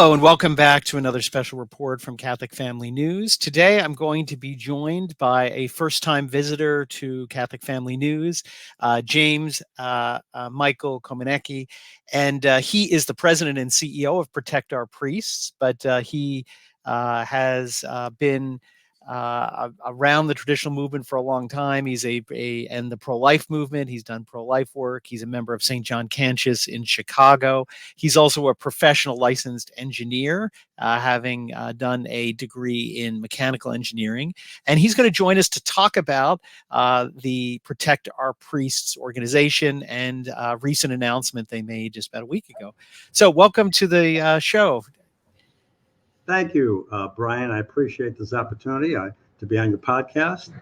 Hello and welcome back to another special report from Catholic Family News. Today I'm going to be joined by a first-time visitor to Catholic Family News, James Michael Komaniecki, and he is the president and CEO of Protect Our Priests, but he has been around the traditional movement for a long time. He's and the pro-life movement. He's done pro-life work. He's a member of St. John Cantius in Chicago. He's also a professional licensed engineer, having done a degree in mechanical engineering. And he's going to join us to talk about the Protect Our Priests organization and a recent announcement they made just about a week ago. So welcome to the show. Thank you, Brian. I appreciate this opportunity to be on your podcast.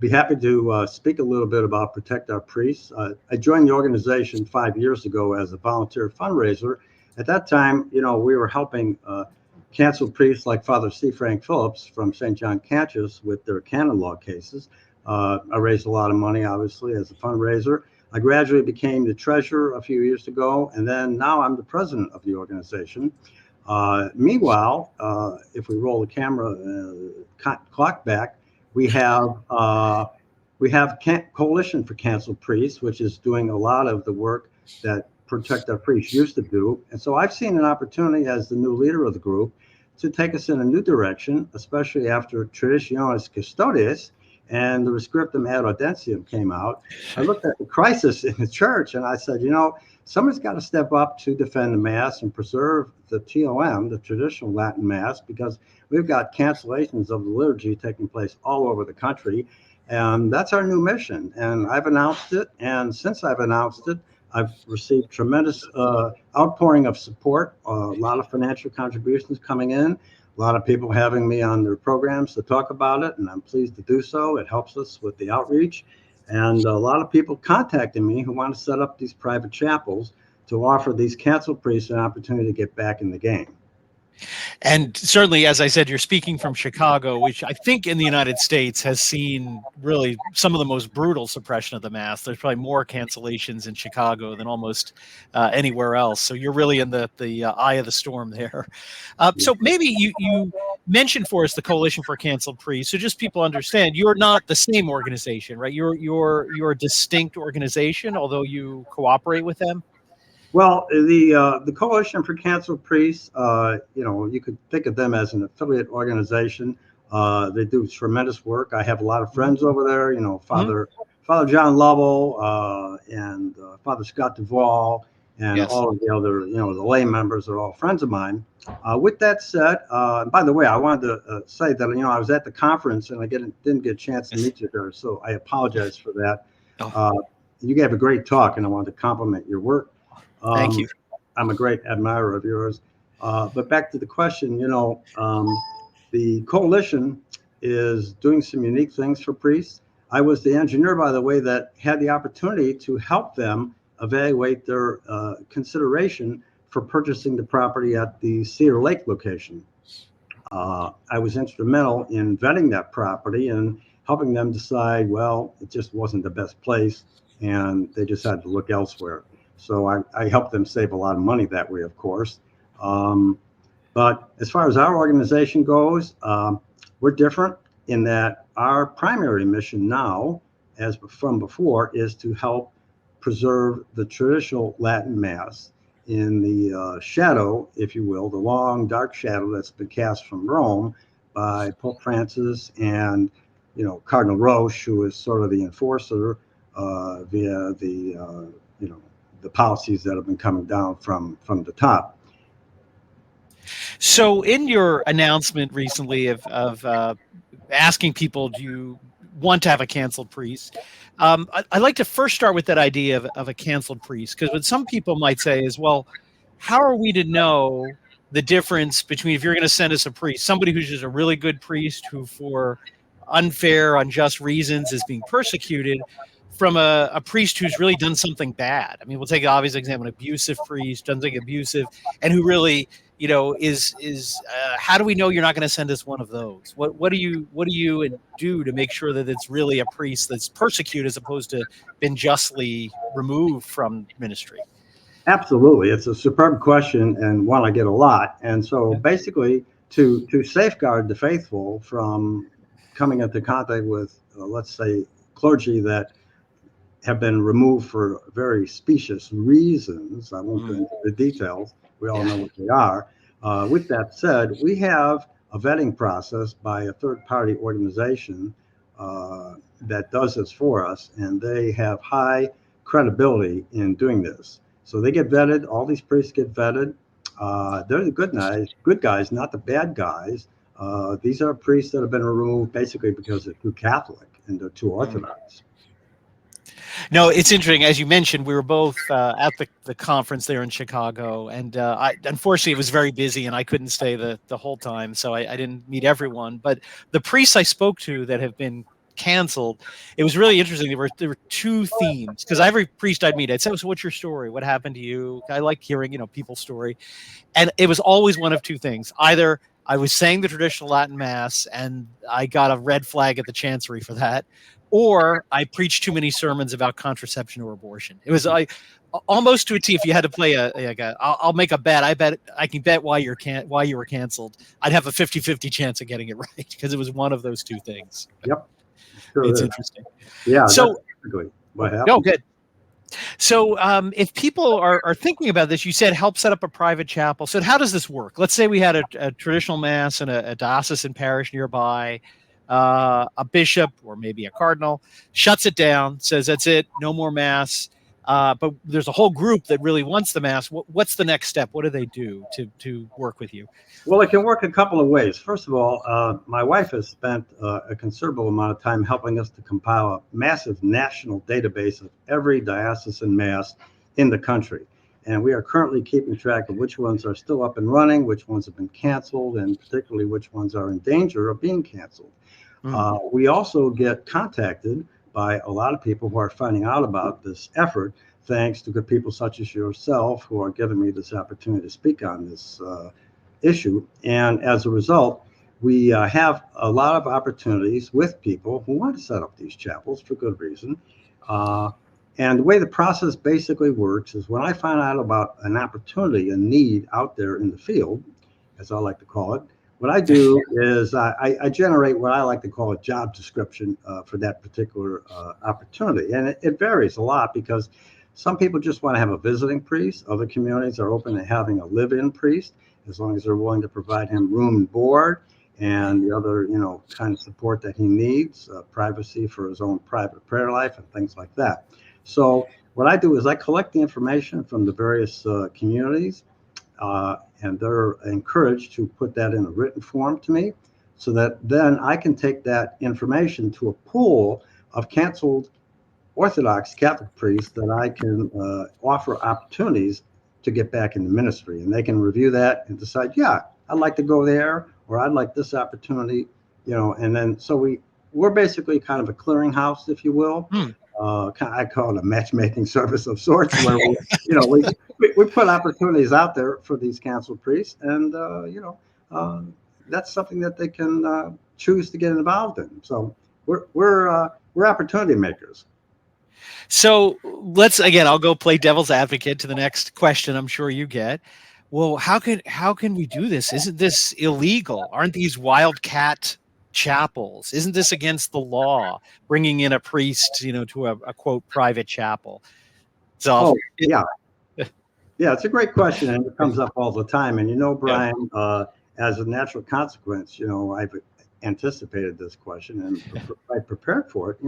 Be happy to speak a little bit about Protect Our Priests. I joined the organization 5 years ago as a volunteer fundraiser. At that time, we were helping canceled priests like Father C. Frank Phillips from St. John Cantius with their canon law cases. I raised a lot of money, obviously, as a fundraiser. I gradually became the treasurer a few years ago, and then now I'm the president of the organization. Meanwhile, if we roll the camera clock back, we have Coalition for Canceled Priests, which is doing a lot of the work that Protect Our Priests used to do. And so I've seen an opportunity as the new leader of the group to take us in a new direction, especially after Traditionis Custodes and the Rescriptum ad Audentium came out. I looked at the crisis in the church and I said, somebody's got to step up to defend the Mass and preserve the TLM, the traditional Latin Mass, because we've got cancellations of the liturgy taking place all over the country. And that's our new mission. And I've announced it. And since I've announced it, I've received tremendous outpouring of support, a lot of financial contributions coming in, a lot of people having me on their programs to talk about it. And I'm pleased to do so. It helps us with the outreach. And a lot of people contacting me who want to set up these private chapels to offer these canceled priests an opportunity to get back in the game. And certainly, as I said, you're speaking from Chicago, which I think in the United States has seen really some of the most brutal suppression of the Mass. There's probably more cancellations in Chicago than almost anywhere else. So you're really in the eye of the storm there. So maybe you mentioned for us the Coalition for Canceled Priests. So just people understand, you're not the same organization, right? You're a distinct organization, although you cooperate with them. Well, the Coalition for Canceled Priests, you could think of them as an affiliate organization. They do tremendous work. I have a lot of friends over there. Father John Lovell and Father Scott Duvall and Yes. all of the other, the lay members are all friends of mine. With that said, by the way, I wanted to say that I was at the conference and I didn't get a chance to meet you there, so I apologize for that. You gave a great talk, and I wanted to compliment your work. Thank you. I'm a great admirer of yours. But back to the question, the coalition is doing some unique things for priests. I was the engineer, by the way, that had the opportunity to help them evaluate their consideration for purchasing the property at the Cedar Lake location. I was instrumental in vetting that property and helping them decide, well, it just wasn't the best place, and they decided to look elsewhere. So I helped them save a lot of money that way, of course. But as far as our organization goes, we're different in that our primary mission now, as from before, is to help preserve the traditional Latin Mass in the shadow, if you will, the long, dark shadow that's been cast from Rome by Pope Francis and, Cardinal Roche, who is sort of the enforcer via the policies that have been coming down from the top. So in your announcement recently of asking people, do you want to have a canceled priest? I'd like to first start with that idea of a canceled priest, because what some people might say is, well, how are we to know the difference between, if you're going to send us a priest, somebody who's just a really good priest who for unfair, unjust reasons is being persecuted, from a priest who's really done something bad? I mean, we'll take an obvious example: an abusive priest, done something abusive, and who really, is how do we know you're not going to send us one of those? What do you do to make sure that it's really a priest that's persecuted as opposed to been justly removed from ministry? Absolutely. It's a superb question and one I get a lot. And so basically, to safeguard the faithful from coming into contact with, let's say, clergy that have been removed for very specious reasons, I won't go into the details. We all know what they are. With that said, we have a vetting process by a third party organization that does this for us, and they have high credibility in doing this. So they get vetted. All these priests get vetted. They're the good guys, not the bad guys. These are priests that have been removed basically because they're too Catholic and they're too Orthodox. No, it's interesting. As you mentioned, we were both at the conference there in Chicago, and unfortunately it was very busy, and I couldn't stay the whole time, so I didn't meet everyone. But the priests I spoke to that have been canceled, it was really interesting. There were two themes, because every priest I'd meet, I'd say, "So what's your story? What happened to you?" I like hearing people's story, and it was always one of two things: either I was saying the traditional Latin Mass and I got a red flag at the chancery for that, or I preached too many sermons about contraception or abortion. It was almost to a T. If you had to play I'll make a bet. I can bet why you were canceled. I'd have a 50-50 chance of getting it right, because it was one of those two things. Yep. Sure It's is. interesting. Yeah. So, what happened? no, good. So if people are thinking about this, you said help set up a private chapel. So how does this work? Let's say we had a traditional mass in a diocesan parish nearby. A bishop or maybe a cardinal shuts it down, says that's it, no more mass. But there's a whole group that really wants the mass. What's the next step? What do they do to work with you? Well, it can work a couple of ways. First of all, my wife has spent a considerable amount of time helping us to compile a massive national database of every diocesan mass in the country. And we are currently keeping track of which ones are still up and running, which ones have been canceled, and particularly which ones are in danger of being canceled. We also get contacted by a lot of people who are finding out about this effort, thanks to good people such as yourself who are giving me this opportunity to speak on this issue. And as a result, we have a lot of opportunities with people who want to set up these chapels for good reason. And the way the process basically works is when I find out about an opportunity, a need out there in the field, as I like to call it, what I do is I generate what I like to call a job description for that particular opportunity. And it varies a lot because some people just want to have a visiting priest. Other communities are open to having a live-in priest, as long as they're willing to provide him room and board and the other, kind of support that he needs, privacy for his own private prayer life and things like that. So what I do is I collect the information from the various communities, and they're encouraged to put that in a written form to me, so that then I can take that information to a pool of canceled Orthodox Catholic priests that I can offer opportunities to get back into ministry, and they can review that and decide, yeah, I'd like to go there, or I'd like this opportunity, and then so we're basically kind of a clearinghouse, if you will. I call it a matchmaking service of sorts, where we put opportunities out there for these canceled priests, and that's something that they can choose to get involved in. So we're opportunity makers. So I'll go play devil's advocate to the next question I'm sure you get. Well, how can we do this? Isn't this illegal? Aren't these wildcat chapels? Isn't this against the law, bringing in a priest, to a quote private chapel? So yeah, it's a great question, and it comes up all the time. And Brian, as a natural consequence, I've anticipated this question and I prepared for it.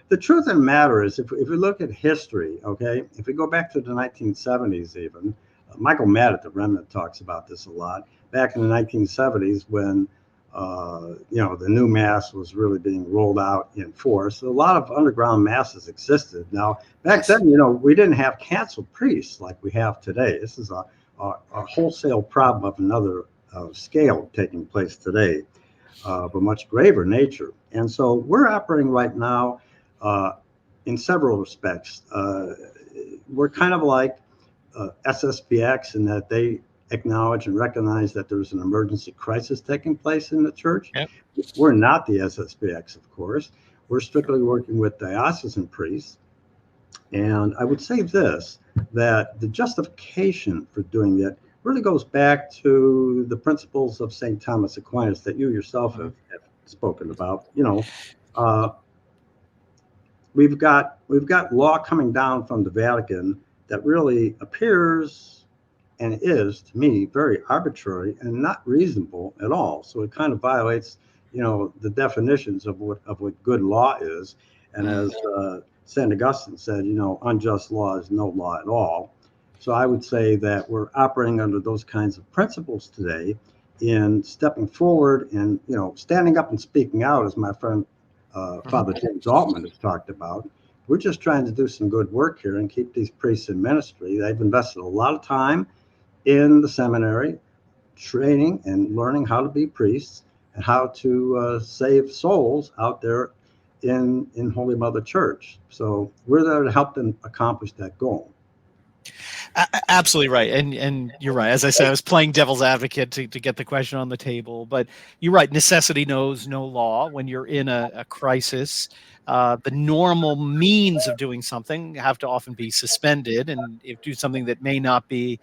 The truth of the matter is, if we look at history, okay, if we go back to the 1970s even, Michael Matt at the Remnant talks about this a lot. Back in the 1970s when, the new mass was really being rolled out in force, a lot of underground masses existed. Now, back then, we didn't have canceled priests like we have today. This is a wholesale problem of another scale taking place today, of a much graver nature. And so we're operating right now in several respects. We're kind of like SSPX in that they acknowledge and recognize that there's an emergency crisis taking place in the church. Yep. We're not the SSPX, of course. We're strictly working with diocesan priests. And I would say this, that the justification for doing that really goes back to the principles of St. Thomas Aquinas that you yourself have spoken about. Uh, we've got law coming down from the Vatican that really appears and is, to me, very arbitrary and not reasonable at all. So it kind of violates, the definitions of what good law is. And as St. Augustine said, unjust law is no law at all. So I would say that we're operating under those kinds of principles today in stepping forward and, standing up and speaking out, as my friend Father James Altman has talked about. We're just trying to do some good work here and keep these priests in ministry. They've invested a lot of time in the seminary, training and learning how to be priests and how to save souls out there in Holy Mother Church. So we're there to help them accomplish that goal. Absolutely right, and you're right. As I said, I was playing devil's advocate to get the question on the table, but you're right. Necessity knows no law. When you're in a crisis, the normal means of doing something have to often be suspended, and if do something that may not be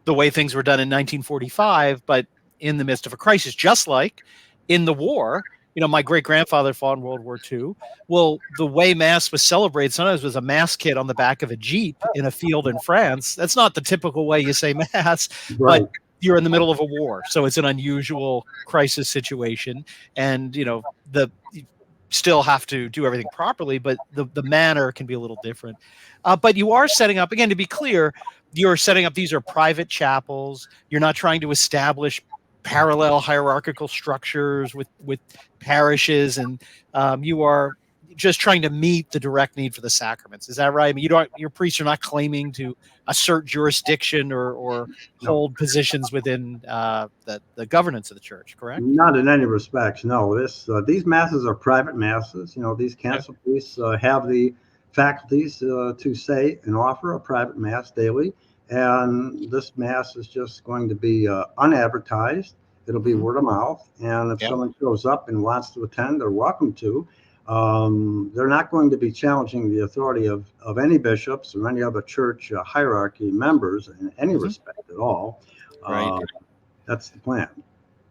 the way things were done in 1945, but in the midst of a crisis, just like in the war. My great grandfather fought in World War II. Well, the way Mass was celebrated sometimes was a Mass kit on the back of a Jeep in a field in France. That's not the typical way you say Mass, Right. but you're in the middle of a war. So it's an unusual crisis situation. And, you still have to do everything properly, but the manner can be a little different. But you are setting up, again, to be clear, you're setting up, these are private chapels. You're not trying to establish parallel hierarchical structures with parishes, and you are just trying to meet the direct need for the sacraments. Is that right? I mean, your priests are not claiming to assert jurisdiction or No. hold positions within the governance of the church, correct? Not in any respects, no. These masses are private masses. These council priests have the faculties to say and offer a private mass daily, and this mass is just going to be unadvertised. It'll be word of mouth, and if someone shows up and wants to attend, they're welcome to. They're not going to be challenging the authority of any bishops or any other church hierarchy members in any respect at all. Right. That's the plan.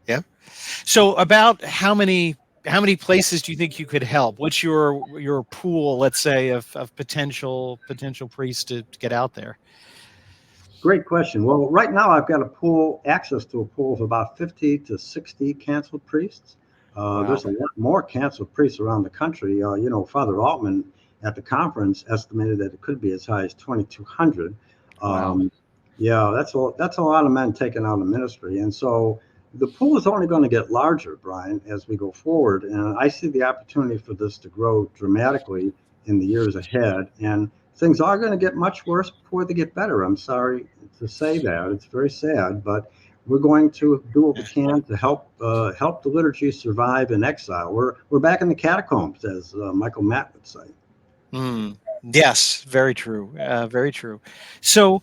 Yeah. So about how many places do you think you could help? What's your pool, let's say, of potential priests to get out there? Great question. Well, right now I've got access to a pool of about 50 to 60 canceled priests. Wow. There's a lot more canceled priests around the country. Father Altman at the conference estimated that it could be as high as 2,200. Wow. Yeah, that's a lot of men taken out of ministry. And so the pool is only going to get larger, Brian, as we go forward. And I see the opportunity for this to grow dramatically in the years ahead. And things are going to get much worse before they get better. I'm sorry to say that. It's very sad, but we're going to do what we can to help the liturgy survive in exile. We're back in the catacombs, as Michael Matt would say. Yes, very true. Very true. So,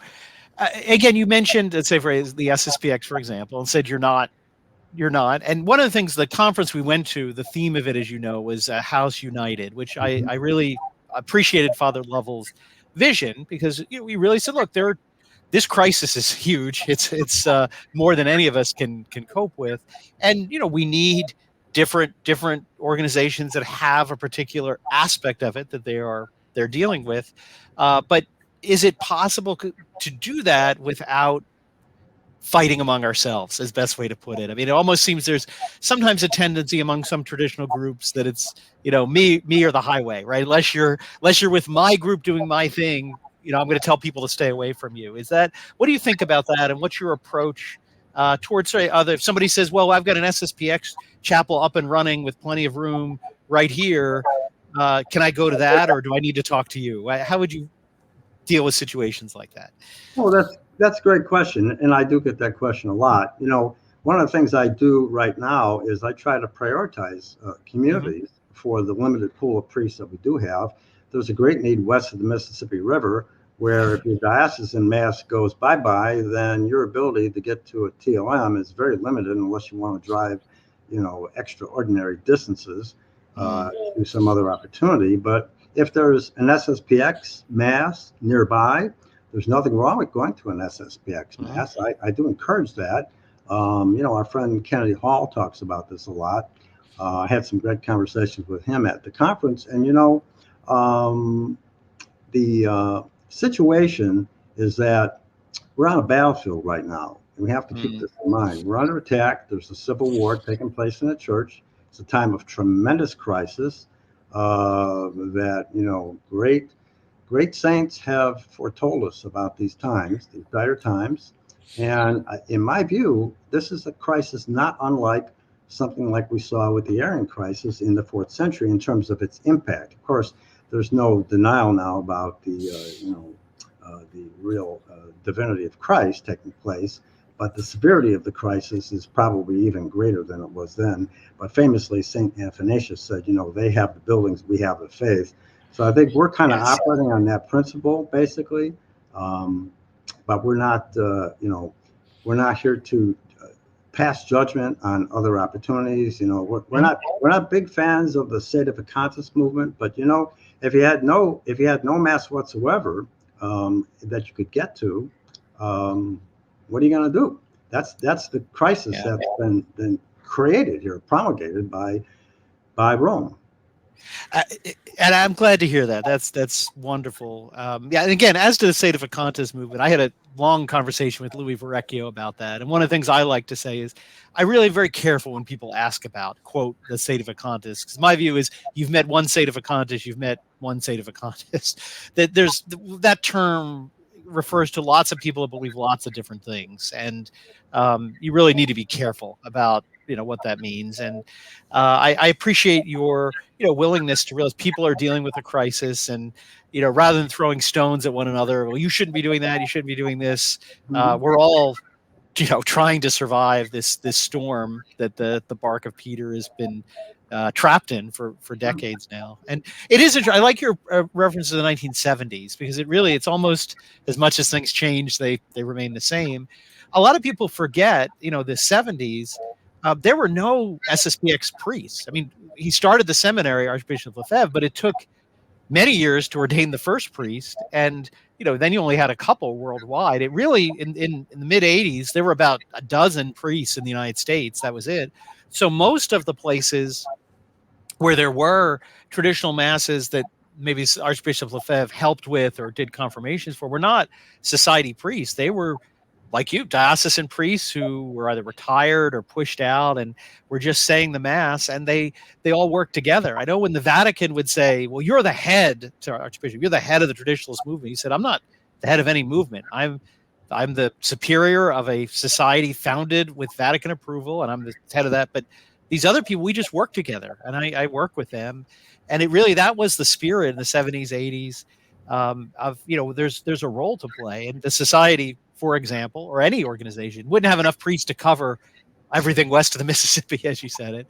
again, you mentioned, let's say, for the SSPX, for example, and said you're not. And one of the things, the conference we went to, the theme of it, as you know, was House United, which I really appreciated Father Lovell's vision, because we really said, look, this crisis is huge. It's more than any of us can cope with, and we need different organizations that have a particular aspect of it that they're dealing with. But is it possible to do that without fighting among ourselves, is best way to put it? I mean, it almost seems there's sometimes a tendency among some traditional groups that it's, me or the highway, right? Unless you're with my group doing my thing, I'm going to tell people to stay away from you. What do you think about that? And what's your approach towards if somebody says, well, I've got an SSPX chapel up and running with plenty of room right here. Can I go to that, or do I need to talk to you? How would you deal with situations like that? Well, that's a great question, and I do get that question a lot. One of the things I do right now is I try to prioritize communities for the limited pool of priests that we do have. There's a great need west of the Mississippi River, where if your diocesan mass goes bye-bye, then your ability to get to a TLM is very limited unless you want to drive, extraordinary distances to some other opportunity. But if there's an SSPX mass nearby, there's nothing wrong with going to an SSPX mass. I do encourage that. Our friend Kennedy Hall talks about this a lot. I had some great conversations with him at the conference, and the situation is that we're on a battlefield right now, and we have to keep this in mind. We're under attack. There's a civil war taking place in the church. It's a time of tremendous crisis that great saints have foretold us about these times, these dire times. And in my view, this is a crisis not unlike something like we saw with the Arian crisis in the 4th century in terms of its impact. Of course, there's no denial now about the real divinity of Christ taking place, but the severity of the crisis is probably even greater than it was then. But famously, St. Athanasius said, they have the buildings, we have the faith. So I think we're kind of operating on that principle, basically. But we're not here to pass judgment on other opportunities. We're not big fans of the Sedevacantist movement, but if you had no mass whatsoever that you could get to, what are you going to do? That's the crisis that's been created here, promulgated by Rome. And I'm glad to hear that. That's wonderful. And again, as to the Sedevacantist movement, I had a long conversation with Louis Verrecchio about that. And one of the things I like to say is I really am very careful when people ask about, quote, the Sedevacantist, because my view is you've met one Sedevacantist, you've met one Sedevacantist. That term refers to lots of people that believe lots of different things. And you really need to be careful about what that means. And I appreciate your willingness to realize people are dealing with a crisis, and rather than throwing stones at one another, well, you shouldn't be doing that, you shouldn't be doing this. We're all trying to survive this storm that the bark of Peter has been trapped in for decades now. And it is I like your reference to the 1970s, because it's almost, as much as things change, they remain the same. A lot of people forget the 70s. There were no SSPX priests. I mean, he started the seminary, Archbishop Lefebvre, but it took many years to ordain the first priest. And, then you only had a couple worldwide. It really, in the mid 80s, there were about a dozen priests in the United States. That was it. So most of the places where there were traditional masses that maybe Archbishop Lefebvre helped with or did confirmations for were not society priests. They were, like you, diocesan priests who were either retired or pushed out and were just saying the mass, and they all worked together. I know when the Vatican would say, well, you're the head, to Archbishop, you're the head of the traditionalist movement. He said, I'm not the head of any movement. I'm the superior of a society founded with Vatican approval, and I'm the head of that. But these other people, we just work together, and I work with them. And that was the spirit in the 70s, 80s there's a role to play. And the society, for example, or any organization, wouldn't have enough priests to cover everything west of the Mississippi, as you said it.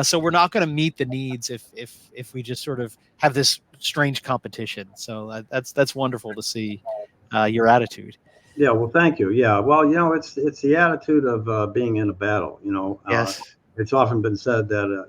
So we're not going to meet the needs if we just sort of have this strange competition. So that's wonderful to see your attitude. Yeah, well, thank you. Yeah, well, it's the attitude of being in a battle. Yes. It's often been said that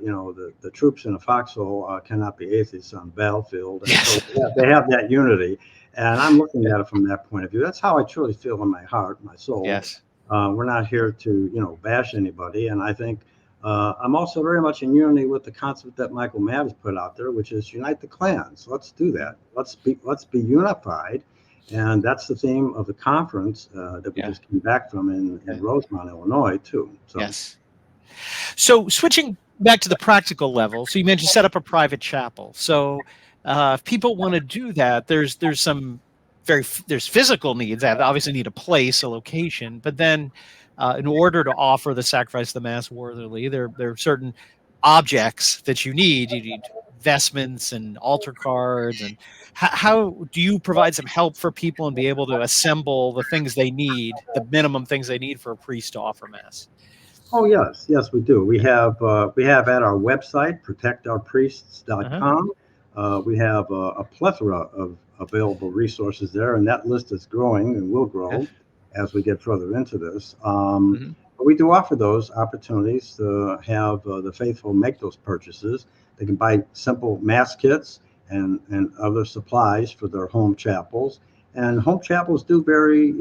the troops in a foxhole cannot be atheists on the battlefield. And yes. So they have that unity. And I'm looking at it from that point of view. That's how I truly feel in my heart, my soul. Yes. We're not here to bash anybody. And I think I'm also very much in unity with the concept that Michael Matt has put out there, which is unite the clans. Let's do that. Let's be unified. And that's the theme of the conference that we just came back from in Rosemont, Illinois, too. So. Yes. So switching back to the practical level, so you mentioned set up a private chapel. So if people want to do that, there's physical needs. They obviously need a place, a location, but then in order to offer the sacrifice of the Mass worthily, there are certain objects that you need. You need vestments and altar cards. And how do you provide some help for people and be able to assemble the things they need, the minimum things they need for a priest to offer Mass? Oh, yes, we do. We have at our website, protectourpriests.com, we have a plethora of available resources there, and that list is growing and will grow as we get further into this. But we do offer those opportunities to have the faithful make those purchases. They can buy simple Mass kits and other supplies for their home chapels. And home chapels do vary,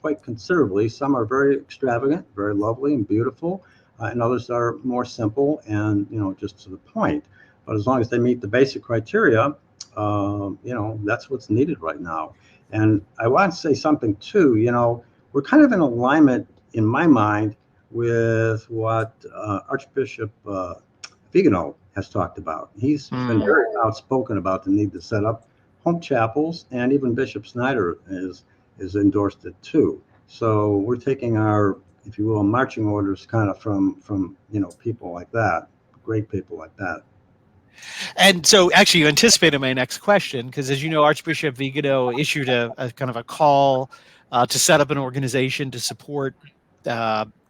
quite considerably. Some are very extravagant, very lovely and beautiful, and others are more simple and, just to the point. But as long as they meet the basic criteria, that's what's needed right now. And I want to say something too, we're kind of in alignment, in my mind, with what Archbishop Vegito has talked about. He's been very outspoken about the need to set up home chapels, and even Bishop Snyder is endorsed it too. So we're taking our, if you will, marching orders kind of from people like that, great people like that. And so actually you anticipated my next question, because as you know, Archbishop Vegito issued a kind of a call to set up an organization to support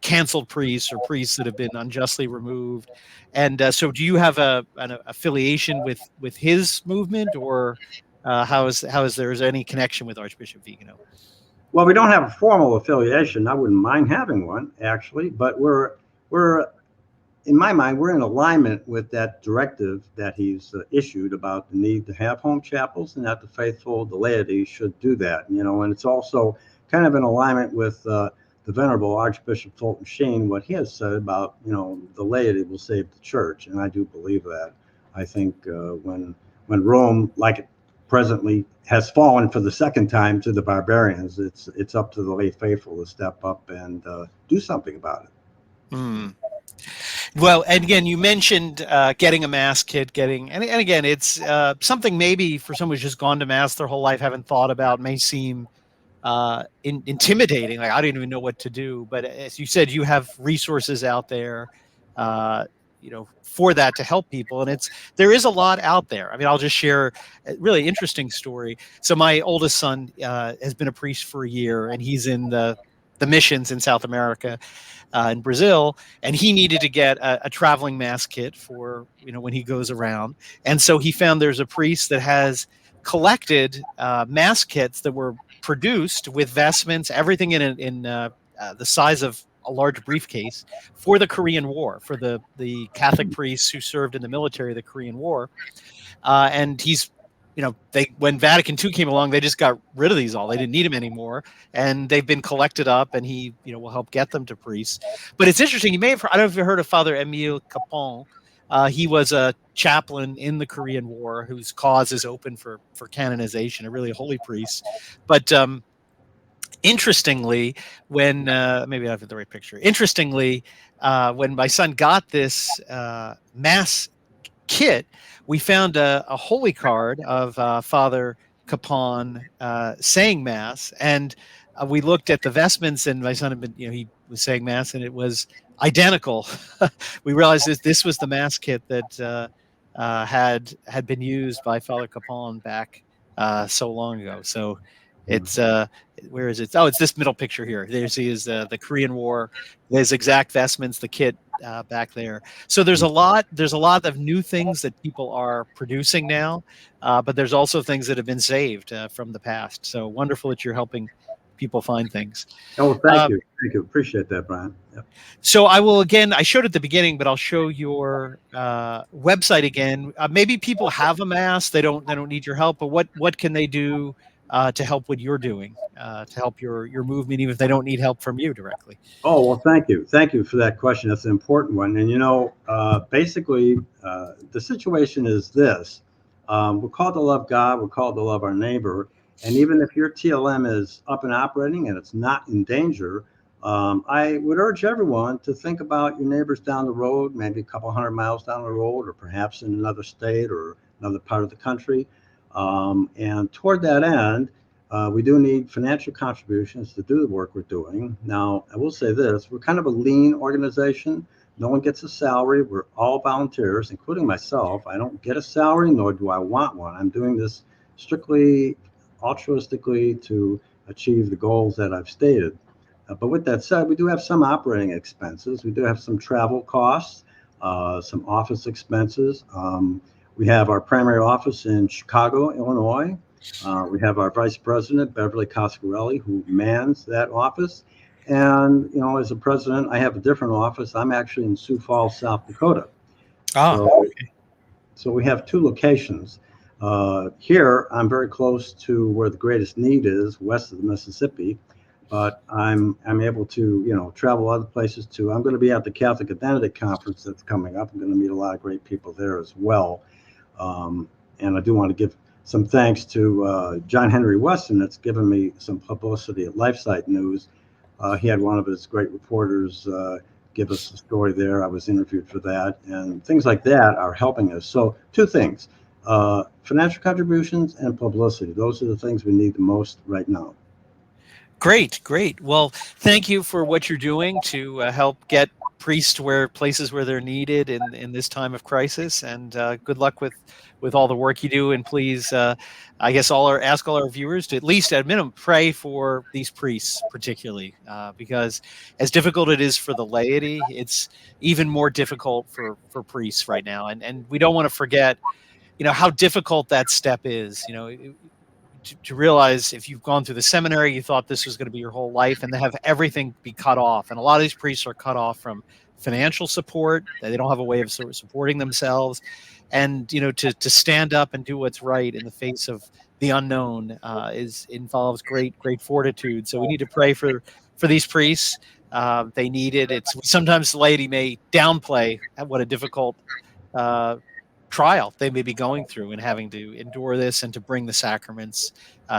canceled priests or priests that have been unjustly removed. And so do you have an affiliation with his movement, or how is there any connection with Archbishop Vegito? Well, we don't have a formal affiliation. I wouldn't mind having one, actually, but we're in my mind, we're in alignment with that directive that he's issued about the need to have home chapels, and that the faithful, the laity, should do that. And it's also kind of in alignment with the Venerable Archbishop Fulton Sheen, what he has said about, the laity will save the church, and I do believe that. I think when Rome, like it presently has fallen for the second time to the barbarians, it's up to the lay faithful to step up and do something about it. Mm. Well, and again, you mentioned getting a mass kit, and again, it's something maybe for someone who's just gone to mass their whole life, haven't thought about, may seem intimidating. Like, I don't even know what to do. But as you said, you have resources out there, for that to help people. And there is a lot out there. I mean, I'll just share a really interesting story. So my oldest son has been a priest for a year, and he's in the missions in South America. In Brazil, and he needed to get a traveling mass kit for when he goes around, and so he found there's a priest that has collected mass kits that were produced with vestments, everything in the size of a large briefcase for the Korean War, for the Catholic priests who served in the military of the Korean War, and he's when Vatican II came along, they just got rid of these all. They didn't need them anymore, and they've been collected up, and he, will help get them to priests. But it's interesting. You may have, I don't know if you heard of Father Émile Capon. He was a chaplain in the Korean War whose cause is open for canonization, a really holy priest. But interestingly, when maybe I have the right picture. Interestingly, when my son got this mass kit, we found a holy card of Father Capon saying mass, and we looked at the vestments, and my son had been, he was saying mass, and it was identical. We realized this was the mass kit that had been used by Father Capon back so long ago. So it's where is it? Oh, it's this middle picture here. There he is, the Korean War, his exact vestments, the kit back there. So there's a lot of new things that people are producing now, but there's also things that have been saved from the past. So wonderful that you're helping people find things. Oh, thank you. Appreciate that, Brian. Yep. So I will, again, I showed at the beginning, but I'll show your website again. Maybe people have a mass, they don't need your help, but what can they do to help what you're doing, to help your movement, even if they don't need help from you directly? Oh, well, thank you. Thank you for that question. That's an important one. And, basically, the situation is this. We're called to love God. We're called to love our neighbor. And even if your TLM is up and operating and it's not in danger, I would urge everyone to think about your neighbors down the road, maybe a couple 100 miles down the road, or perhaps in another state or another part of the country. And toward that end, we do need financial contributions to do the work we're doing. Now, I will say this, we're kind of a lean organization. No one gets a salary. We're all volunteers, including myself. I don't get a salary, nor do I want one. I'm doing this strictly altruistically to achieve the goals that I've stated. But with that said, we do have some operating expenses. We do have some travel costs, some office expenses. We have our primary office in Chicago, Illinois. We have our vice president, Beverly Coscarelli, who mans that office. And, as a president, I have a different office. I'm actually in Sioux Falls, South Dakota. So we have two locations. Here, I'm very close to where the greatest need is, west of the Mississippi, but I'm able to travel other places too. I'm going to be at the Catholic Identity Conference that's coming up. I'm going to meet a lot of great people there as well. And I do want to give some thanks to John Henry Weston that's given me some publicity at LifeSite News. He had one of his great reporters give us a story there. I was interviewed for that, and things like that are helping us. So two things, financial contributions and publicity. Those are the things we need the most right now. Great, great. Well, thank you for what you're doing to help get priests places where they're needed in this time of crisis. And good luck with all the work you do. And please, I guess ask all our viewers to at least at minimum pray for these priests, particularly because as difficult it is for the laity, it's even more difficult for priests right now. And we don't want to forget, how difficult that step is. To realize if you've gone through the seminary, you thought this was going to be your whole life, and to have everything be cut off. And a lot of these priests are cut off from financial support. They don't have a way of sort of supporting themselves. And, to stand up and do what's right in the face of the unknown involves great fortitude. So we need to pray for these priests. They need it. It's sometimes the laity may downplay what a difficult trial they may be going through and having to endure this and to bring the sacraments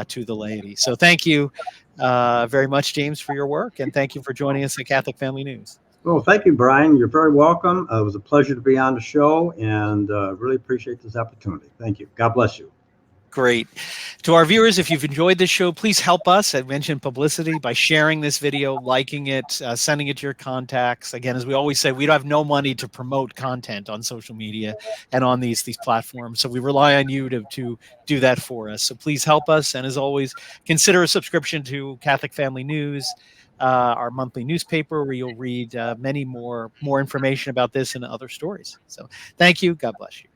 to the laity. So thank you very much, James, for your work, and thank you for joining us at Catholic Family News. Well, thank you, Brian. You're very welcome. It was a pleasure to be on the show, and really appreciate this opportunity. Thank you. God bless you. Great. To our viewers, if you've enjoyed this show, please help us. I mentioned publicity by sharing this video, liking it, sending it to your contacts. Again, as we always say, we don't have no money to promote content on social media and on these platforms. So we rely on you to do that for us. So please help us. And as always, consider a subscription to Catholic Family News, our monthly newspaper, where you'll read many more information about this and other stories. So thank you. God bless you.